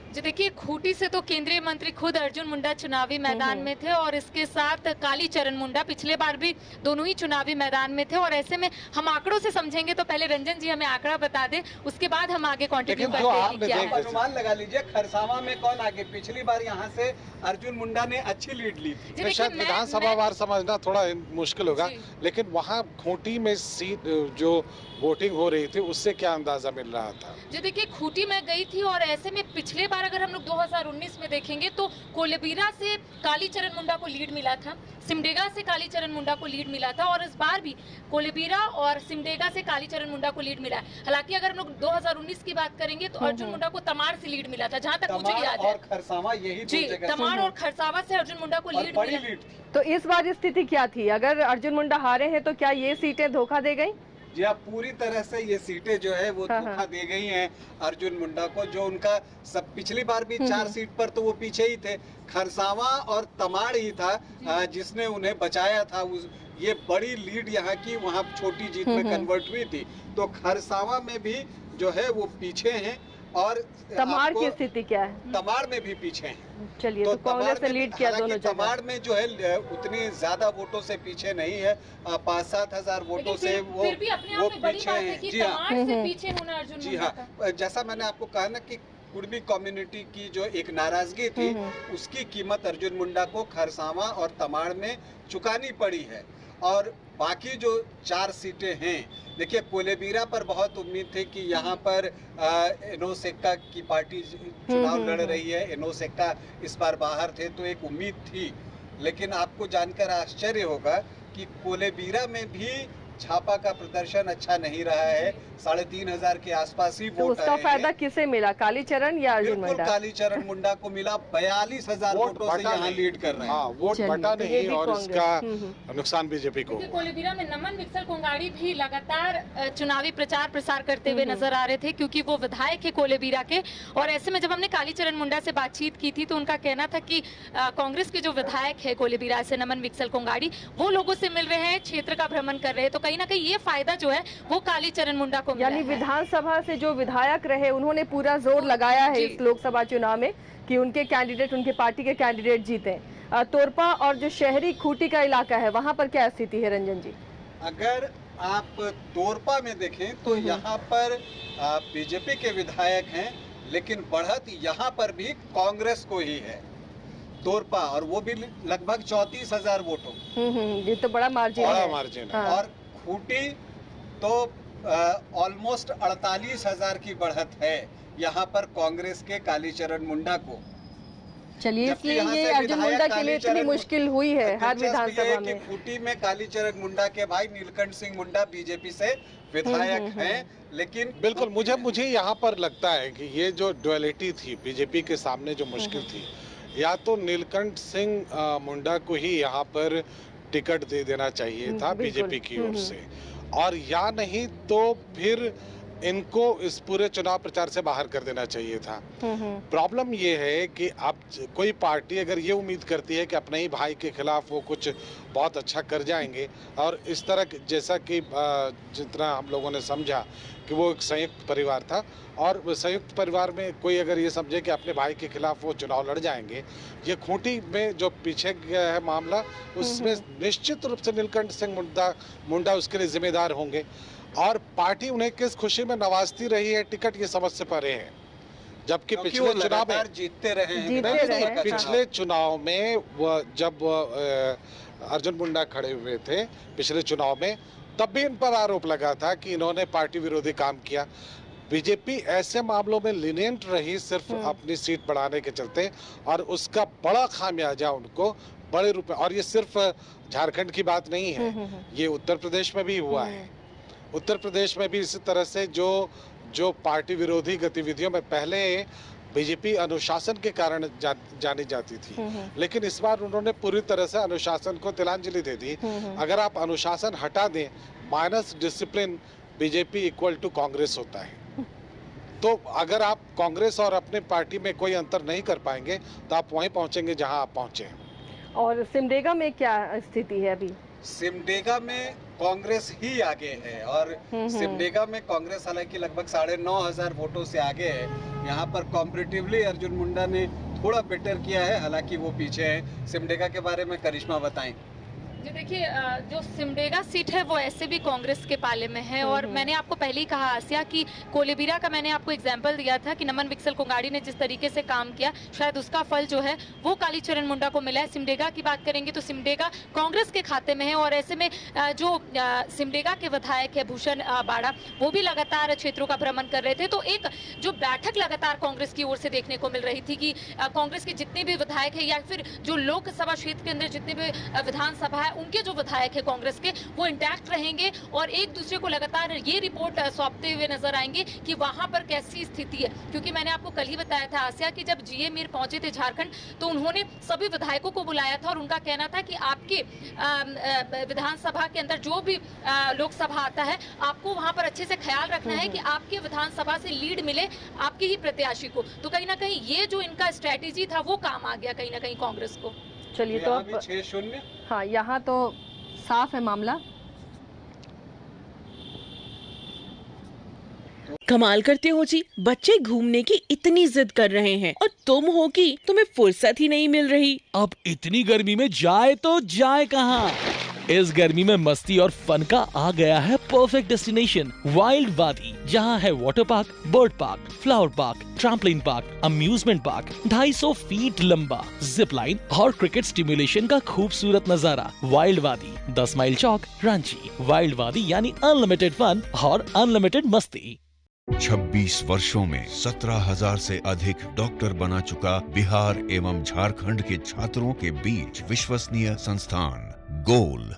जी देखिए, खूंटी से तो केंद्रीय मंत्री खुद अर्जुन मुंडा चुनावी मैदान में थे और इसके साथ कालीचरण मुंडा पिछले बार भी दोनों ही चुनावी मैदान में थे। और ऐसे में हम आंकड़ों से समझेंगे तो पहले रंजन जी हमें आंकड़ा बता दें, उसके बाद हम आगे कंटिन्यू लेकिन जो करते हैं आपने कि क्या देख है। अनुमान लगा लीजिए खरसावां में कौन आगे। पिछली बार यहाँ से अर्जुन मुंडा ने अच्छी लीड ली थी। जी मैं देखिए, शायद विधानसभा वार समझना थोड़ा मुश्किल होगा, जी। लेकिन वहाँ खूंटी में सीट जो वोटिंग हो रही थी उससे क्या अंदाजा मिल रहा था? जी देखिए, खूंटी में गई थी और ऐसे में पिछले बार अगर हम लोग 2019 में देखेंगे तो कोलेबीरा से कालीचरण मुंडा को लीड मिला था, सिमडेगा से कालीचरण मुंडा को लीड मिला था और इस बार भी कोलेबीरा और सिमडेगा से कालीचरण मुंडा को लीड मिला है। हालांकि अगर हम लोग 2019 की बात करेंगे तो अर्जुन मुंडा को तमाड़ से लीड मिला था, जहां तक मुझे याद है। और खरसावां यही जी, तमाड़ और खरसावा से अर्जुन मुंडा को लीड बड़ी मिला। लीड थी। तो इस बार स्थिति क्या थी? अगर अर्जुन मुंडा हारे हैं तो क्या ये सीटें धोखा दे गई? जी हाँ, पूरी तरह से ये सीटें जो है वो धोखा दे गई हैं अर्जुन मुंडा को। जो उनका सब पिछली बार भी 4 सीट पर तो वो पीछे ही थे। खरसावां और तमाड़ ही था जिसने उन्हें बचाया था। ये बड़ी लीड यहाँ की वहाँ छोटी जीत में कन्वर्ट हुई थी। तो खरसावां में भी जो है वो पीछे हैं और तमाड़ की स्थिति क्या है? तमाड़ में भी पीछे हैं। चलिए, तो कांग्रेस ने लीड किया दोनों जगह। तमाड़ में जो है उतनी ज्यादा वोटों से पीछे नहीं है, 5-7 हजार वोटों से वो पीछे हैं। जी हाँ, पीछे होना अर्जुन जी हाँ, जैसा मैंने आपको कहा ना कि कुर्मी कम्युनिटी की जो एक नाराजगी थी उसकी कीमत अर्जुन मुंडा को खरसावां और तमाड़ में चुकानी पड़ी है। और बाकी जो 4 सीटें हैं, देखिए कोलेबीरा पर बहुत उम्मीद थी कि यहाँ पर एनोसेक्का की पार्टी चुनाव लड़ रही है। एनोसेक्का इस बार बाहर थे तो एक उम्मीद थी, लेकिन आपको जानकर आश्चर्य होगा कि कोलेबीरा में भी छापा का प्रदर्शन अच्छा नहीं रहा है। 3,500 के आसपास ही तो वोट उसका फायदा किसे मिला, कालीचरण या अर्जुन मुंडा? कालीचरण मुंडा को मिला। 42,000 वोटों से यहाँ लीड कर रहे हैं। हाँ, वोट बटा नहीं और इसका नुकसान बीजेपी को। कोलेबीरा में नमन विक्सल कोंगाड़ी भी लगातार चुनावी प्रचार प्रसार करते हुए नजर आ रहे थे, क्योंकि वो विधायक है कोलेबीरा के। और ऐसे में जब हमने कालीचरण मुंडा से बातचीत की थी तो उनका कहना था कि कांग्रेस के जो विधायक है कोलेबीरा से नमन विक्सल कोंगाड़ी, वो लोगों से मिल रहे हैं, क्षेत्र का भ्रमण कर रहे हैं। तो कहीं ना कहीं ये फायदा जो है वो कालीचरण मुंडा को मिला है। यानी विधानसभा से जो विधायक रहे उन्होंने पूरा जोर लगाया है इस लोकसभा चुनाव में कि उनके कैंडिडेट, उनके पार्टी के कैंडिडेट जीते। तोरपा और जो शहरी खूंटी का इलाका है वहां पर क्या स्थिति है रंजन जी? अगर आप तोरपा में देखें तो यहाँ पर बीजेपी के विधायक हैं, लेकिन बढ़त यहाँ पर भी कांग्रेस को ही है तोरपा, और वो भी लगभग 34,000 वोटों। ये तो बड़ा मार्जिन है। और खूंटी तो ऑलमोस्ट 48,000 की बढ़त है यहाँ पर कांग्रेस के कालीचरण मुंडा को। चलिए, इसलिए ये अर्जुन मुंडा के लिए इतनी मुश्किल हुई है हर विधानसभा में। खूंटी में कालीचरण मुंडा के भाई नीलकंठ सिंह मुंडा बीजेपी से विधायक हैं, लेकिन बिल्कुल मुझे यहाँ पर लगता है कि ये जो डुअलिटी थी बीजेपी के सामने, जो मुश्किल थी, या तो नीलकंठ सिंह मुंडा को ही यहाँ पर टिकट दे देना चाहिए था बीजेपी की ओर से, और या नहीं तो फिर इनको इस पूरे चुनाव प्रचार से बाहर कर देना चाहिए था। प्रॉब्लम ये है कि अब कोई पार्टी अगर ये उम्मीद करती है कि अपने ही भाई के खिलाफ वो कुछ बहुत अच्छा कर जाएंगे, और इस तरह जैसा कि जितना हम लोगों ने समझा कि वो एक संयुक्त परिवार था, और संयुक्त परिवार में कोई अगर ये समझे कि अपने भाई के खिलाफ वो चुनाव लड़ जाएंगे, ये खूंटी में जो पीछे गया है मामला, उसमें निश्चित रूप से नीलकंठ सिंह मुंडा उसके लिए जिम्मेदार होंगे। और पार्टी उन्हें किस खुशी में नवाजती रही है टिकट, ये समझ से परे है। जबकि पिछले चुनाव में जीतते रहे हैं। पिछले चुनाव में जब अर्जुन मुंडा खड़े हुए थे पिछले चुनाव में, तब भी इन पर आरोप लगा था कि इन्होंने पार्टी विरोधी काम किया। बीजेपी ऐसे मामलों में लिनियंट रही सिर्फ अपनी सीट बढ़ाने के चलते, और उसका बड़ा खामियाजा उनको बड़े रूप में, और ये सिर्फ झारखंड की बात नहीं है, ये उत्तर प्रदेश में भी हुआ है। उत्तर प्रदेश में भी इसी तरह से जो पार्टी विरोधी गतिविधियों में पहले बीजेपी अनुशासन के कारण जानी जाती थी, लेकिन इस बार उन्होंने पूरी तरह से अनुशासन को तिलांजलि दे दी। अगर आप अनुशासन हटा दें, minus discipline, BJP equal to Congress होता है। तो अगर आप कांग्रेस और अपने पार्टी में कोई अंतर नहीं कर पाएंगे तो आप वहीं पहुंचेंगे जहां आप पहुंचे। और सिमडेगा में क्या स्थिति है अभी? सिमडेगा में कांग्रेस ही आगे है और सिमडेगा में कांग्रेस हालांकि लगभग 9,500 वोटों से आगे है। यहाँ पर कॉम्परेटिवली अर्जुन मुंडा ने थोड़ा बेटर किया है, हालांकि वो पीछे है। सिमडेगा के बारे में करिश्मा बताएं। जी देखिए, जो सिमडेगा सीट है वो ऐसे भी कांग्रेस के पाले में है और मैंने आपको पहले ही कहा आसिया कि कोलेबिरा का मैंने आपको एग्जांपल दिया था कि नमन विक्सल कोंगाड़ी ने जिस तरीके से काम किया, शायद उसका फल जो है वो कालीचरण मुंडा को मिला है। सिमडेगा की बात करेंगे तो सिमडेगा कांग्रेस के खाते में है और ऐसे में जो सिमडेगा के विधायक है भूषण बाड़ा, वो भी लगातार क्षेत्रों का भ्रमण कर रहे थे। तो एक जो बैठक लगातार कांग्रेस की ओर से देखने को मिल रही थी कि कांग्रेस के जितने भी विधायक है या फिर जो लोकसभा क्षेत्र के अंदर जितने भी विधानसभा उनके जो विधायक है कांग्रेस के, वो इंटैक्ट रहेंगे और एक दूसरे को लगातार ये रिपोर्ट सौंपते हुए नजर आएंगे कि वहां पर कैसी स्थिति है। क्योंकि मैंने आपको कल ही बताया था आसिया कि जब जीए मीर पहुंचे थे झारखंड तो उन्होंने सभी विधायकों को बुलाया था और उनका कहना था कि आपके विधानसभा के अंदर जो भी लोकसभा आता है, आपको वहां पर अच्छे से ख्याल रखना है कि आपके विधानसभा से लीड मिले आपके ही प्रत्याशी को। तो कहीं ना कहीं ये जो इनका स्ट्रेटेजी था वो काम आ गया कहीं ना कहीं कांग्रेस को। चलिए तो अब 6-0। हाँ, यहाँ तो साफ है मामला। कमाल करते हो जी, बच्चे घूमने की इतनी जिद कर रहे हैं और तुम हो कि तुम्हें फुर्सत ही नहीं मिल रही। अब इतनी गर्मी में जाए तो जाए कहाँ? इस गर्मी में मस्ती और फन का आ गया है परफेक्ट डेस्टिनेशन, वाइल्ड वादी, जहाँ है water park, bird park, flower park, trampoline park, amusement park, 250 feet लंबा, जिप लाइन और क्रिकेट स्टिमुलेशन का खूबसूरत नजारा। वाइल्ड वादी, 10 माइल चौक, रांची। वाइल्ड वादी यानी अनलिमिटेड फन और अनलिमिटेड मस्ती। 26 वर्षों में 17,000 से अधिक डॉक्टर बना चुका बिहार एवं झारखंड के छात्रों के बीच विश्वसनीय संस्थान गोल